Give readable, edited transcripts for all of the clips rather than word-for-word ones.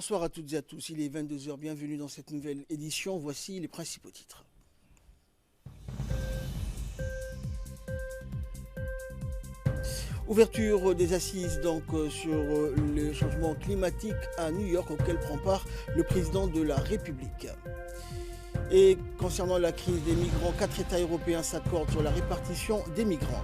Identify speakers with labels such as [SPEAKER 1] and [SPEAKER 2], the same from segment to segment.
[SPEAKER 1] Bonsoir à toutes et à tous, il est 22 h, bienvenue dans cette nouvelle édition, voici les principaux titres. Ouverture des assises donc sur le changement climatique à New York auquel prend part le président de la République. Et concernant la crise des migrants, 4 États européens s'accordent sur la répartition des migrants.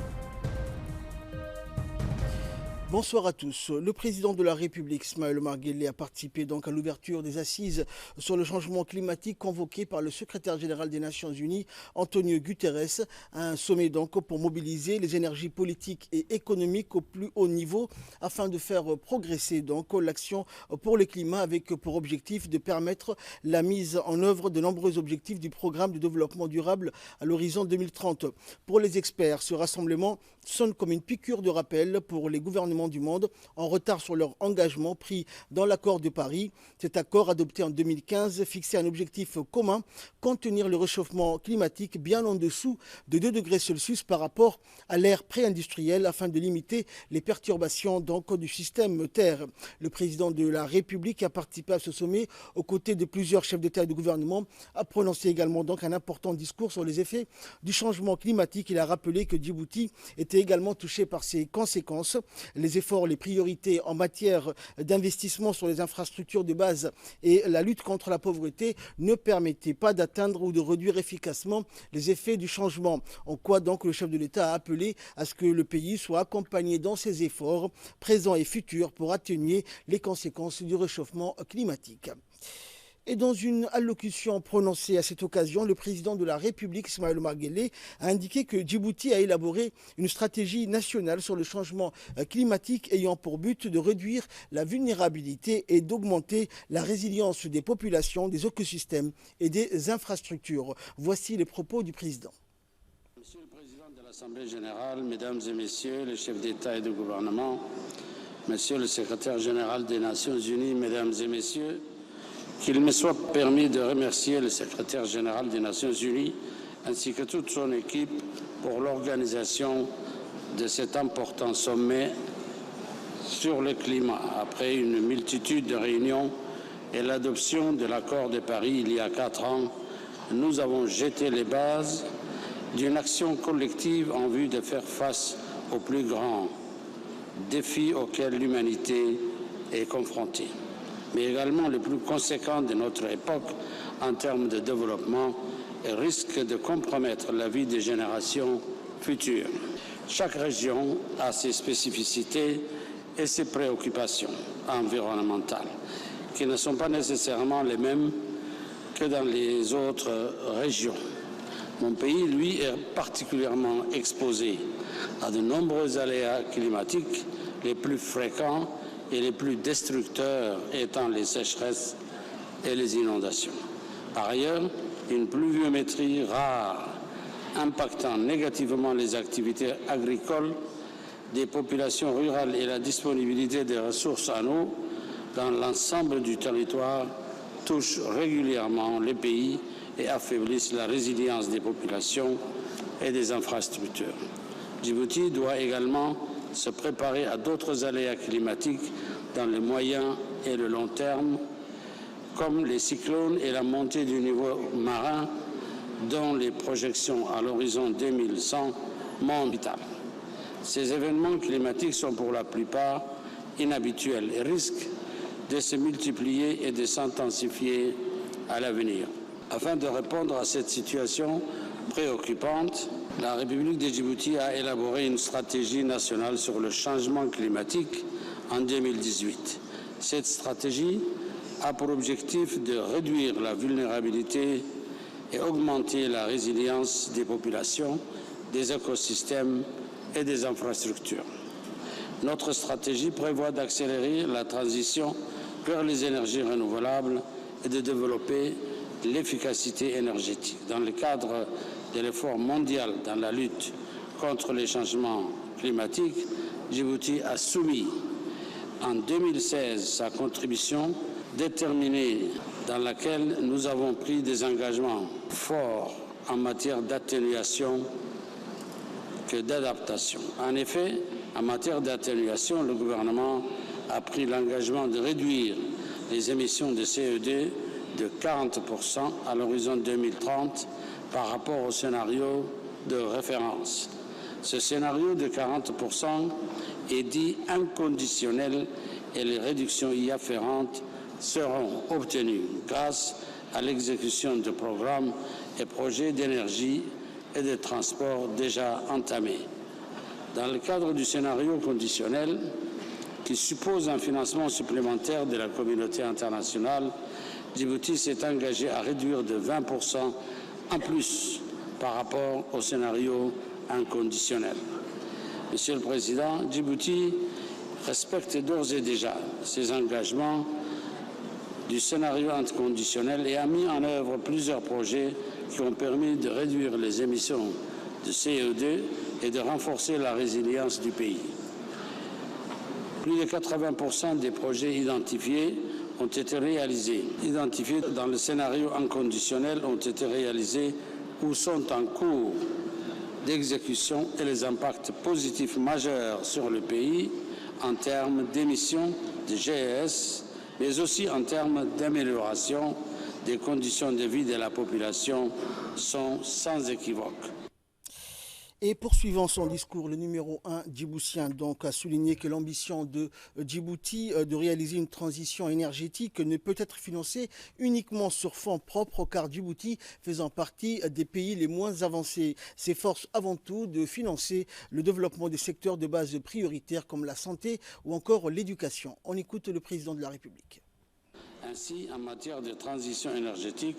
[SPEAKER 1] Bonsoir à tous. Le président de la République, Ismaël Omar Guelleh, a participé donc à l'ouverture des assises sur le changement climatique convoquées par le secrétaire général des Nations Unies, Antonio Guterres, un sommet donc pour mobiliser les énergies politiques et économiques au plus haut niveau afin de faire progresser donc l'action pour le climat avec pour objectif de permettre la mise en œuvre de nombreux objectifs du programme de développement durable à l'horizon 2030. Pour les experts, ce rassemblement sonne comme une piqûre de rappel pour les gouvernements du monde en retard sur leur engagement pris dans l'accord de Paris. Cet accord adopté en 2015 fixait un objectif commun, contenir le réchauffement climatique bien en dessous de 2 degrés Celsius par rapport à l'ère pré-industrielle afin de limiter les perturbations donc du système Terre. Le président de la République a participé à ce sommet aux côtés de plusieurs chefs d'État et de gouvernement, a prononcé également donc un important discours sur les effets du changement climatique. Il a rappelé que Djibouti était également touché par ses conséquences. Les efforts, les priorités en matière d'investissement sur les infrastructures de base et la lutte contre la pauvreté ne permettaient pas d'atteindre ou de réduire efficacement les effets du changement. En quoi donc le chef de l'État a appelé à ce que le pays soit accompagné dans ses efforts présents et futurs pour atténuer les conséquences du réchauffement climatique. Et dans une allocution prononcée à cette occasion, le président de la République, Ismaël Omar Guelleh, a indiqué que Djibouti a élaboré une stratégie nationale sur le changement climatique ayant pour but de réduire la vulnérabilité et d'augmenter la résilience des populations, des écosystèmes et des infrastructures. Voici les propos du président.
[SPEAKER 2] Monsieur le Président de l'Assemblée générale, Mesdames et Messieurs les chefs d'État et de gouvernement, Monsieur le Secrétaire général des Nations Unies, Mesdames et Messieurs, qu'il me soit permis de remercier le secrétaire général des Nations Unies ainsi que toute son équipe pour l'organisation de cet important sommet sur le climat. Après une multitude de réunions et l'adoption de l'accord de Paris il y a 4 ans, nous avons jeté les bases d'une action collective en vue de faire face aux plus grands défis auxquels l'humanité est confrontée, mais également les plus conséquents de notre époque en termes de développement et risquent de compromettre la vie des générations futures. Chaque région a ses spécificités et ses préoccupations environnementales, qui ne sont pas nécessairement les mêmes que dans les autres régions. Mon pays, lui, est particulièrement exposé à de nombreux aléas climatiques, les plus fréquents et les plus destructeurs étant les sécheresses et les inondations. Par ailleurs, une pluviométrie rare impactant négativement les activités agricoles des populations rurales et la disponibilité des ressources en eau dans l'ensemble du territoire touche régulièrement les pays et affaiblissent la résilience des populations et des infrastructures. Djibouti doit également se préparer à d'autres aléas climatiques dans le moyen et le long terme, comme les cyclones et la montée du niveau marin, dont les projections à l'horizon 2100 montrent vitales. Ces événements climatiques sont pour la plupart inhabituels et risquent de se multiplier et de s'intensifier à l'avenir. Afin de répondre à cette situation préoccupante, la République de Djibouti a élaboré une stratégie nationale sur le changement climatique en 2018. Cette stratégie a pour objectif de réduire la vulnérabilité et augmenter la résilience des populations, des écosystèmes et des infrastructures. Notre stratégie prévoit d'accélérer la transition vers les énergies renouvelables et de développer l'efficacité énergétique. Dans le cadre de l'effort mondial dans la lutte contre les changements climatiques, Djibouti a soumis en 2016 sa contribution déterminée dans laquelle nous avons pris des engagements forts en matière d'atténuation que d'adaptation. En effet, en matière d'atténuation, le gouvernement a pris l'engagement de réduire les émissions de CO2 de 40% à l'horizon 2030 par rapport au scénario de référence. Ce scénario de 40% est dit inconditionnel et les réductions y afférentes seront obtenues grâce à l'exécution de programmes et projets d'énergie et de transport déjà entamés. Dans le cadre du scénario conditionnel, qui suppose un financement supplémentaire de la communauté internationale, Djibouti s'est engagé à réduire de 20% en plus par rapport au scénario inconditionnel. Monsieur le Président, Djibouti respecte d'ores et déjà ses engagements du scénario inconditionnel et a mis en œuvre plusieurs projets qui ont permis de réduire les émissions de CO2 et de renforcer la résilience du pays. Plus de 80% des projets identifiés ont été réalisés. Identifiés dans le scénario inconditionnel ont été réalisés ou sont en cours d'exécution et les impacts positifs majeurs sur le pays en termes d'émissions de GES, mais aussi en termes d'amélioration des conditions de vie de la population sont sans équivoque.
[SPEAKER 1] Et poursuivant son discours, le numéro 1 djiboutien donc a souligné que l'ambition de Djibouti de réaliser une transition énergétique ne peut être financée uniquement sur fonds propres car Djibouti, faisant partie des pays les moins avancés, s'efforce avant tout de financer le développement des secteurs de base prioritaires comme la santé ou encore l'éducation. On écoute le président de la République.
[SPEAKER 2] Ainsi, en matière de transition énergétique,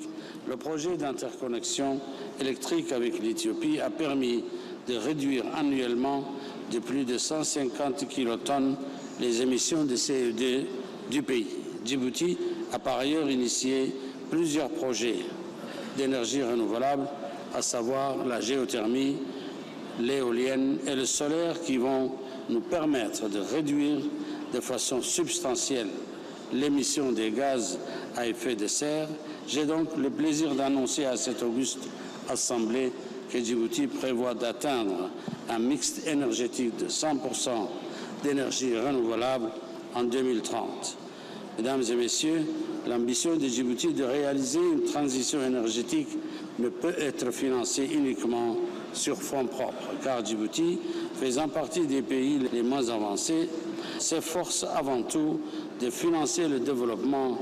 [SPEAKER 2] le projet d'interconnexion électrique avec l'Éthiopie a permis de réduire annuellement de plus de 150 kilotonnes les émissions de CO2 du pays. Djibouti a par ailleurs initié plusieurs projets d'énergie renouvelable, à savoir la géothermie, l'éolienne et le solaire qui vont nous permettre de réduire de façon substantielle l'émission des gaz à effet de serre. J'ai donc le plaisir d'annoncer à cette auguste Assemblée que Djibouti prévoit d'atteindre un mix énergétique de 100% d'énergie renouvelable en 2030. Mesdames et Messieurs, l'ambition de Djibouti de réaliser une transition énergétique ne peut être financée uniquement sur fonds propres, car Djibouti, faisant partie des pays les moins avancés, s'efforce avant tout de financer le développement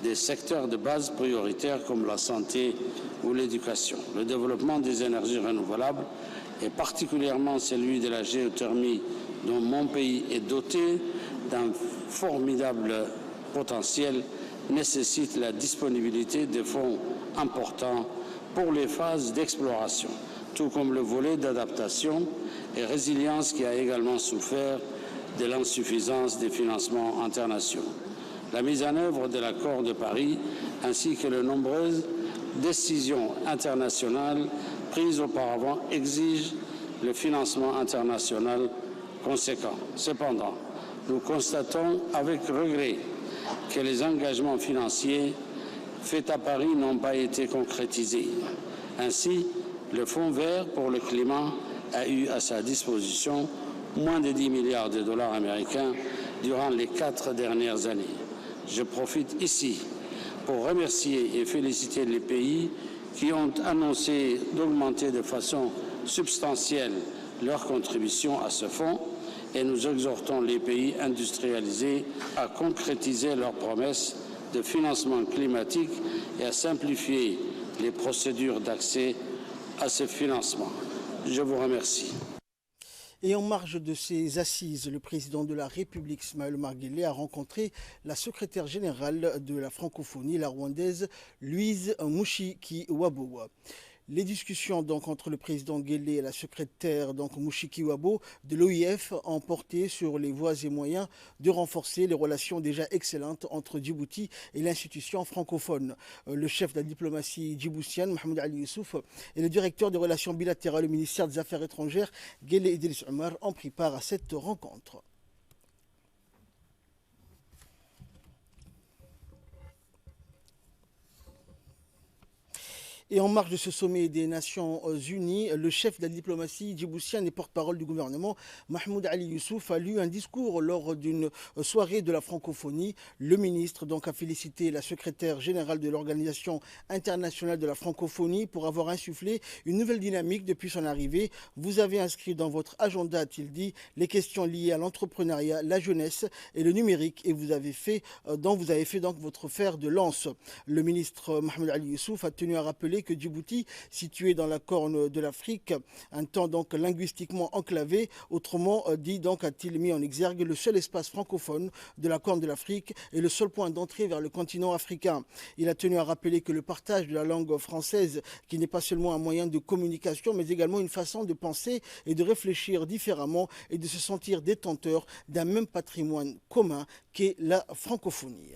[SPEAKER 2] des secteurs de base prioritaires comme la santé ou l'éducation. Le développement des énergies renouvelables, et particulièrement celui de la géothermie, dont mon pays est doté d'un formidable potentiel, nécessite la disponibilité de fonds importants pour les phases d'exploration, tout comme le volet d'adaptation et résilience qui a également souffert de l'insuffisance des financements internationaux. La mise en œuvre de l'accord de Paris ainsi que les nombreuses décisions internationales prises auparavant exigent le financement international conséquent. Cependant, nous constatons avec regret que les engagements financiers faits à Paris n'ont pas été concrétisés. Ainsi, le Fonds vert pour le climat a eu à sa disposition moins de 10 milliards de dollars américains durant les 4 dernières années. Je profite ici pour remercier et féliciter les pays qui ont annoncé d'augmenter de façon substantielle leur contribution à ce fonds et nous exhortons les pays industrialisés à concrétiser leurs promesses de financement climatique et à simplifier les procédures d'accès à ce financement. Je vous remercie.
[SPEAKER 1] Et en marge de ces assises, le président de la République, Ismaël Omar Guelleh, a rencontré la secrétaire générale de la francophonie, la rwandaise Louise Mushikiwabo. Les discussions donc entre le président Guelleh et la secrétaire Mushikiwabo de l'OIF ont porté sur les voies et moyens de renforcer les relations déjà excellentes entre Djibouti et l'institution francophone. Le chef de la diplomatie djiboutienne, Mohamed Ali Youssouf, et le directeur des relations bilatérales au ministère des Affaires étrangères, Guelleh Idriss Omar, ont pris part à cette rencontre. Et en marge de ce sommet des Nations Unies, le chef de la diplomatie djiboutienne et porte-parole du gouvernement, Mahmoud Ali Youssouf, a lu un discours lors d'une soirée de la francophonie. Le ministre donc a félicité la secrétaire générale de l'Organisation internationale de la francophonie pour avoir insufflé une nouvelle dynamique depuis son arrivée. Vous avez inscrit dans votre agenda, a-t-il dit, les questions liées à l'entrepreneuriat, la jeunesse et le numérique, et vous avez fait donc votre fer de lance. Le ministre Mahmoud Ali Youssouf a tenu à rappeler que Djibouti, situé dans la corne de l'Afrique, un temps donc linguistiquement enclavé, autrement dit donc a-t-il mis en exergue le seul espace francophone de la corne de l'Afrique et le seul point d'entrée vers le continent africain. Il a tenu à rappeler que le partage de la langue française, qui n'est pas seulement un moyen de communication, mais également une façon de penser et de réfléchir différemment et de se sentir détenteur d'un même patrimoine commun qu'est la francophonie.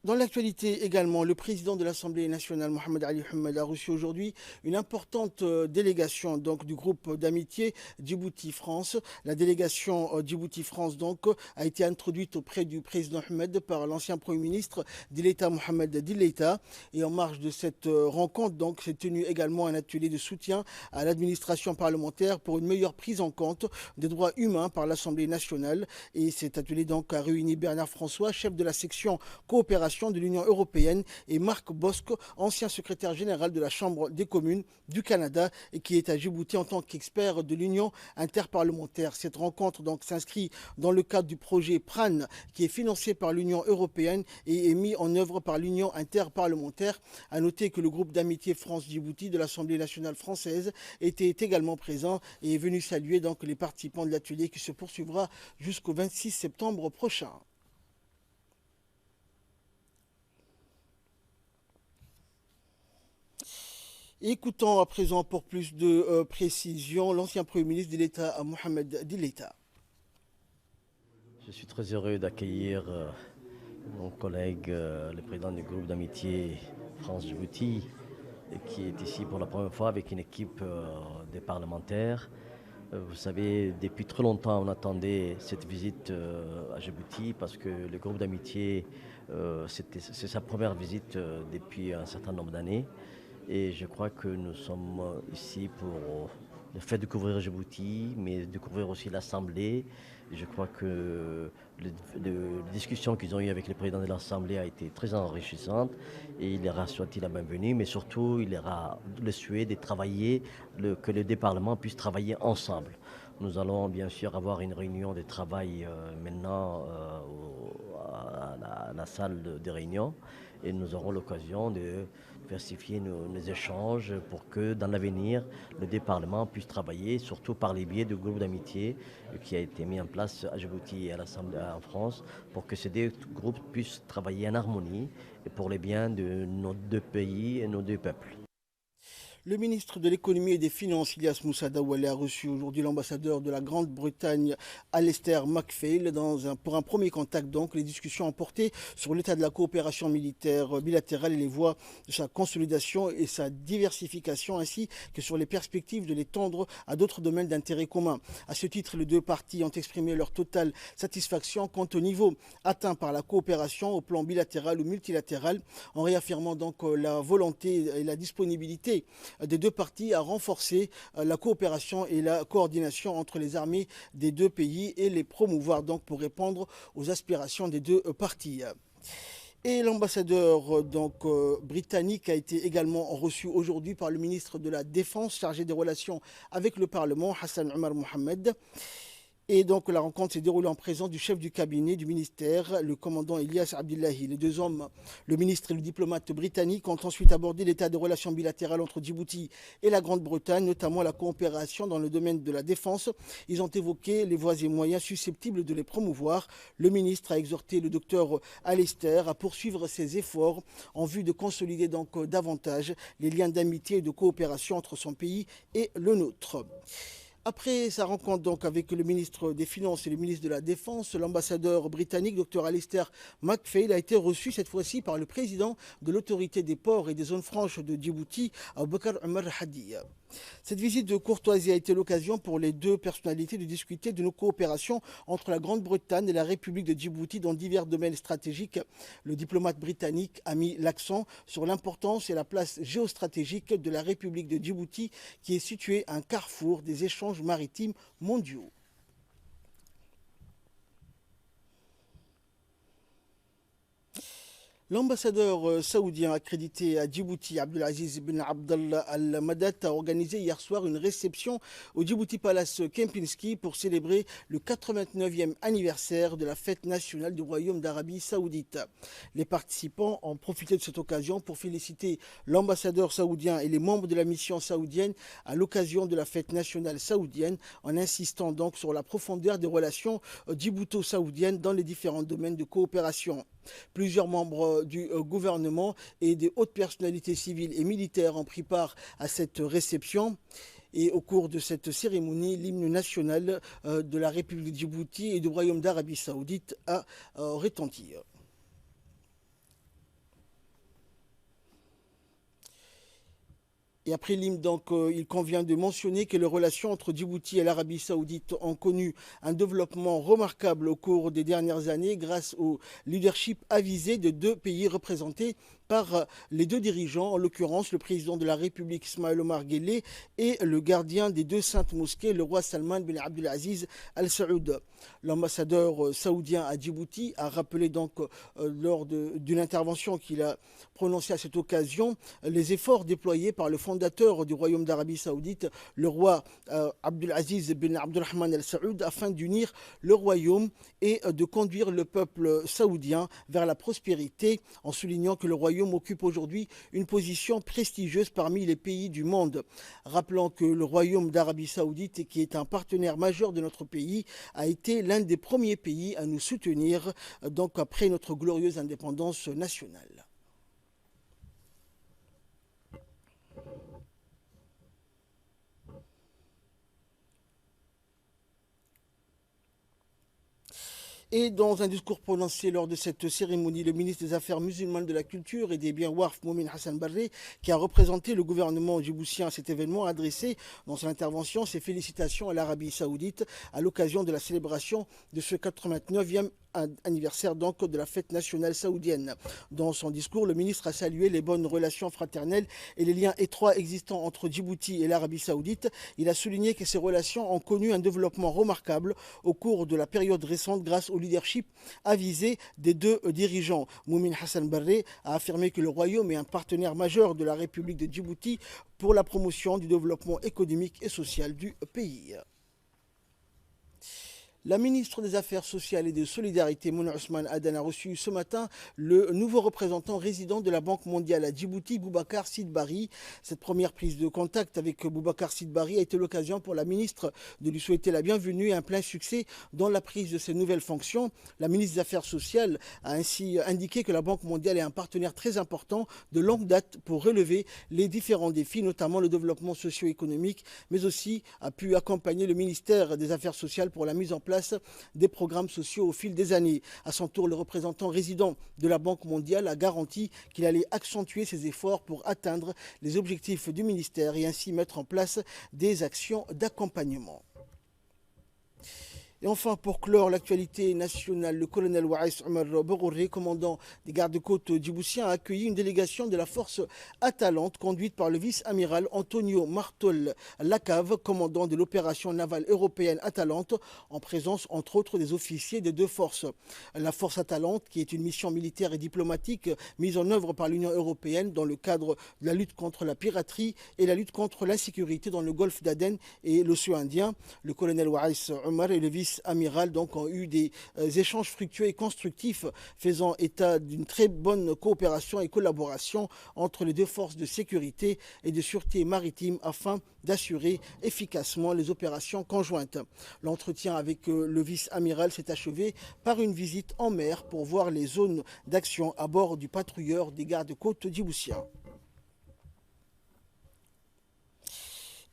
[SPEAKER 1] Dans l'actualité également, le président de l'Assemblée nationale, Mohamed Ali Hamad, a reçu aujourd'hui une importante délégation donc, du groupe d'amitié Djibouti-France. La délégation Djibouti-France donc, a été introduite auprès du président Hamad par l'ancien Premier ministre Dileita Mohamed Dileita. Et en marge de cette rencontre, donc, s'est tenu également un atelier de soutien à l'administration parlementaire pour une meilleure prise en compte des droits humains par l'Assemblée nationale. Et cet atelier donc, a réuni Bernard François, chef de la section coopération de l'Union européenne, et Marc Bosque, ancien secrétaire général de la Chambre des communes du Canada et qui est à Djibouti en tant qu'expert de l'Union interparlementaire. Cette rencontre donc s'inscrit dans le cadre du projet PRAN qui est financé par l'Union européenne et est mis en œuvre par l'Union interparlementaire. À noter que le groupe d'amitié France-Djibouti de l'Assemblée nationale française était également présent et est venu saluer donc les participants de l'atelier qui se poursuivra jusqu'au 26 septembre prochain. Écoutons à présent pour plus de précision l'ancien Premier ministre de l'État, Mohamed Dileita.
[SPEAKER 3] Je suis très heureux d'accueillir mon collègue, le président du groupe d'amitié France-Djibouti, qui est ici pour la première fois avec une équipe des parlementaires. Vous savez, depuis très longtemps, on attendait cette visite à Djibouti parce que le groupe d'amitié, c'est sa première visite depuis un certain nombre d'années. Et je crois que nous sommes ici pour le fait de découvrir Djibouti, mais découvrir aussi l'Assemblée. Je crois que les discussions qu'ils ont eues avec le président de l'Assemblée a été très enrichissante et il leur a souhaité la bienvenue, mais surtout il leur a le souhait de travailler, que les deux parlements puissent travailler ensemble. Nous allons bien sûr avoir une réunion de travail maintenant à la salle de réunion et nous aurons l'occasion de diversifier nos échanges pour que dans l'avenir, les deux parlements puissent travailler, surtout par les biais du groupe d'amitié qui a été mis en place à Djibouti et à l'Assemblée en France, pour que ces deux groupes puissent travailler en harmonie et pour le bien de nos deux pays et nos deux peuples.
[SPEAKER 1] Le ministre de l'économie et des finances, Ilyas Moussa Daoualé, a reçu aujourd'hui l'ambassadeur de la Grande-Bretagne, Alistair MacPhail, pour un premier contact. Donc, les discussions ont porté sur l'état de la coopération militaire bilatérale et les voies de sa consolidation et sa diversification, ainsi que sur les perspectives de l'étendre à d'autres domaines d'intérêt commun. À ce titre, les deux parties ont exprimé leur totale satisfaction quant au niveau atteint par la coopération au plan bilatéral ou multilatéral, en réaffirmant donc la volonté et la disponibilité des deux parties à renforcer la coopération et la coordination entre les armées des deux pays et les promouvoir donc pour répondre aux aspirations des deux parties. Et l'ambassadeur britannique a été également reçu aujourd'hui par le ministre de la Défense chargé des relations avec le Parlement, Hassan Omar Mohamed. Et donc la rencontre s'est déroulée en présence du chef du cabinet du ministère, le commandant Ilyas Abdullahi. Les deux hommes, le ministre et le diplomate britannique, ont ensuite abordé l'état des relations bilatérales entre Djibouti et la Grande-Bretagne, notamment la coopération dans le domaine de la défense. Ils ont évoqué les voies et moyens susceptibles de les promouvoir. Le ministre a exhorté le docteur Alistair à poursuivre ses efforts en vue de consolider donc davantage les liens d'amitié et de coopération entre son pays et le nôtre. Après sa rencontre donc avec le ministre des Finances et le ministre de la Défense, l'ambassadeur britannique, Dr Alistair MacPhail, a été reçu cette fois-ci par le président de l'autorité des ports et des zones franches de Djibouti, Aboubakar Omar Hadi. Cette visite de courtoisie a été l'occasion pour les deux personnalités de discuter de nos coopérations entre la Grande-Bretagne et la République de Djibouti dans divers domaines stratégiques. Le diplomate britannique a mis l'accent sur l'importance et la place géostratégique de la République de Djibouti, qui est située à un carrefour des échanges maritimes mondiaux. L'ambassadeur saoudien accrédité à Djibouti, Abdelaziz bin Abdallah Al-Madat, a organisé hier soir une réception au Djibouti Palace Kempinski pour célébrer le 89e anniversaire de la fête nationale du Royaume d'Arabie Saoudite. Les participants ont profité de cette occasion pour féliciter l'ambassadeur saoudien et les membres de la mission saoudienne à l'occasion de la fête nationale saoudienne, en insistant donc sur la profondeur des relations djibouto-saoudiennes dans les différents domaines de coopération. Plusieurs membres du gouvernement et des hautes personnalités civiles et militaires ont pris part à cette réception. Et au cours de cette cérémonie, l'hymne national de la République de Djibouti et du Royaume d'Arabie Saoudite a retenti. Et après l'hymne, donc, il convient de mentionner que les relations entre Djibouti et l'Arabie Saoudite ont connu un développement remarquable au cours des dernières années grâce au leadership avisé de deux pays représentés par les deux dirigeants, en l'occurrence le président de la République Ismaël Omar Guelleh et le gardien des deux saintes mosquées, le roi Salman bin Abdelaziz Al Saoud. L'ambassadeur saoudien à Djibouti a rappelé donc lors d'une intervention qu'il a prononcée à cette occasion les efforts déployés par le fondateur du Royaume d'Arabie Saoudite, le roi Abdelaziz bin Abdurrahman Al Saoud, afin d'unir le royaume et de conduire le peuple saoudien vers la prospérité, en soulignant que le royaume occupe aujourd'hui une position prestigieuse parmi les pays du monde. Rappelant que le Royaume d'Arabie Saoudite, qui est un partenaire majeur de notre pays, a été l'un des premiers pays à nous soutenir, donc après notre glorieuse indépendance nationale. Et dans un discours prononcé lors de cette cérémonie, le ministre des Affaires musulmanes, de la Culture et des Biens Warf, Moumin Hassan Barré, qui a représenté le gouvernement djiboutien à cet événement, a adressé dans son intervention ses félicitations à l'Arabie Saoudite à l'occasion de la célébration de ce 89e anniversaire donc de la fête nationale saoudienne. Dans son discours, le ministre a salué les bonnes relations fraternelles et les liens étroits existants entre Djibouti et l'Arabie Saoudite. Il a souligné que ces relations ont connu un développement remarquable au cours de la période récente grâce au leadership avisé des deux dirigeants. Moumin Hassan Barré a affirmé que le Royaume est un partenaire majeur de la République de Djibouti pour la promotion du développement économique et social du pays. La ministre des Affaires sociales et de Solidarité, Mouna Ousmane Adan, a reçu ce matin le nouveau représentant résident de la Banque mondiale à Djibouti, Boubacar Sidbari. Cette première prise de contact avec Boubacar Sidbari a été l'occasion pour la ministre de lui souhaiter la bienvenue et un plein succès dans la prise de ses nouvelles fonctions. La ministre des Affaires sociales a ainsi indiqué que la Banque mondiale est un partenaire très important de longue date pour relever les différents défis, notamment le développement socio-économique, mais aussi a pu accompagner le ministère des Affaires sociales pour la mise en place des programmes sociaux au fil des années. À son tour, le représentant résident de la Banque mondiale a garanti qu'il allait accentuer ses efforts pour atteindre les objectifs du ministère et ainsi mettre en place des actions d'accompagnement. Et enfin, pour clore l'actualité nationale, le colonel Waïs Omar Borouré, commandant des gardes-côtes djiboutiens, a accueilli une délégation de la force Atalante conduite par le vice-amiral Antonio Martol Lacave, commandant de l'opération navale européenne Atalante, en présence entre autres des officiers des deux forces. La force Atalante, qui est une mission militaire et diplomatique mise en œuvre par l'Union européenne dans le cadre de la lutte contre la piraterie et la lutte contre l'insécurité dans le golfe d'Aden et l'océan Indien. Le colonel Waïs Omar et le vice-amiral donc ont eu des échanges fructueux et constructifs, faisant état d'une très bonne coopération et collaboration entre les deux forces de sécurité et de sûreté maritime afin d'assurer efficacement les opérations conjointes. L'entretien avec le vice-amiral s'est achevé par une visite en mer pour voir les zones d'action à bord du patrouilleur des gardes-côtes djiboutiens.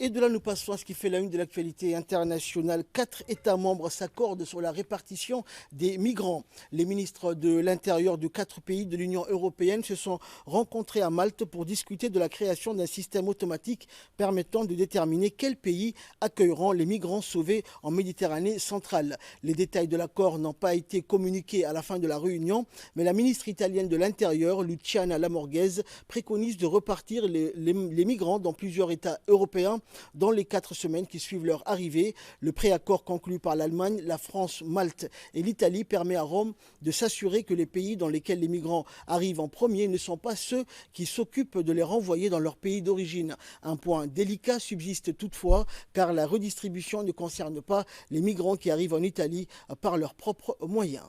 [SPEAKER 1] Et de là, nous passons à ce qui fait la une de l'actualité internationale. 4 États membres s'accordent sur la répartition des migrants. Les ministres de l'Intérieur de 4 pays de l'Union européenne se sont rencontrés à Malte pour discuter de la création d'un système automatique permettant de déterminer quels pays accueilleront les migrants sauvés en Méditerranée centrale. Les détails de l'accord n'ont pas été communiqués à la fin de la réunion, mais la ministre italienne de l'Intérieur, Luciana Lamorghese, préconise de repartir les migrants dans plusieurs États européens dans les 4 semaines qui suivent leur arrivée. Le préaccord conclu par l'Allemagne, la France, Malte et l'Italie permet à Rome de s'assurer que les pays dans lesquels les migrants arrivent en premier ne sont pas ceux qui s'occupent de les renvoyer dans leur pays d'origine. Un point délicat subsiste toutefois car la redistribution ne concerne pas les migrants qui arrivent en Italie par leurs propres moyens.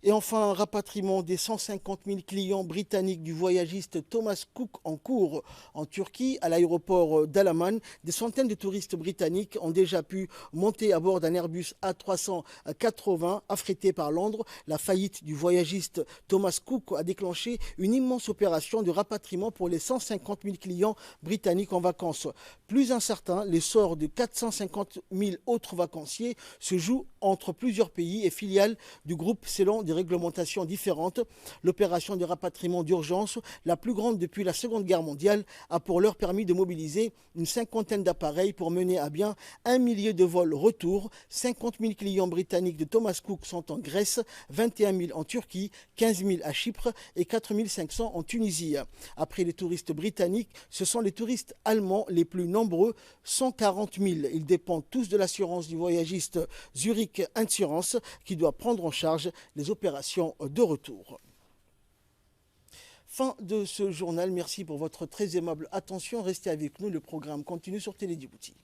[SPEAKER 1] Et enfin, un rapatriement des 150 000 clients britanniques du voyagiste Thomas Cook en cours en Turquie, à l'aéroport d'Alaman. Des centaines de touristes britanniques ont déjà pu monter à bord d'un Airbus A380 affrété par Londres. La faillite du voyagiste Thomas Cook a déclenché une immense opération de rapatriement pour les 150 000 clients britanniques en vacances. Plus incertain, les sorts de 450 000 autres vacanciers se jouent entre plusieurs pays et filiales du groupe selon des réglementations différentes. L'opération de rapatriement d'urgence, la plus grande depuis la Seconde Guerre mondiale, a pour l'heure permis de mobiliser une cinquantaine d'appareils pour mener à bien 1 millier de vols retour. 50 000 clients britanniques de Thomas Cook sont en Grèce, 21 000 en Turquie, 15 000 à Chypre et 4 500 en Tunisie. Après les touristes britanniques, ce sont les touristes allemands les plus nombreux, 140 000. Ils dépendent tous de l'assurance du voyagiste Zurich Insurance qui doit prendre en charge les opérations de retour. Fin de ce journal. Merci pour votre très aimable attention. Restez avec nous. Le programme continue sur Télé Djibouti.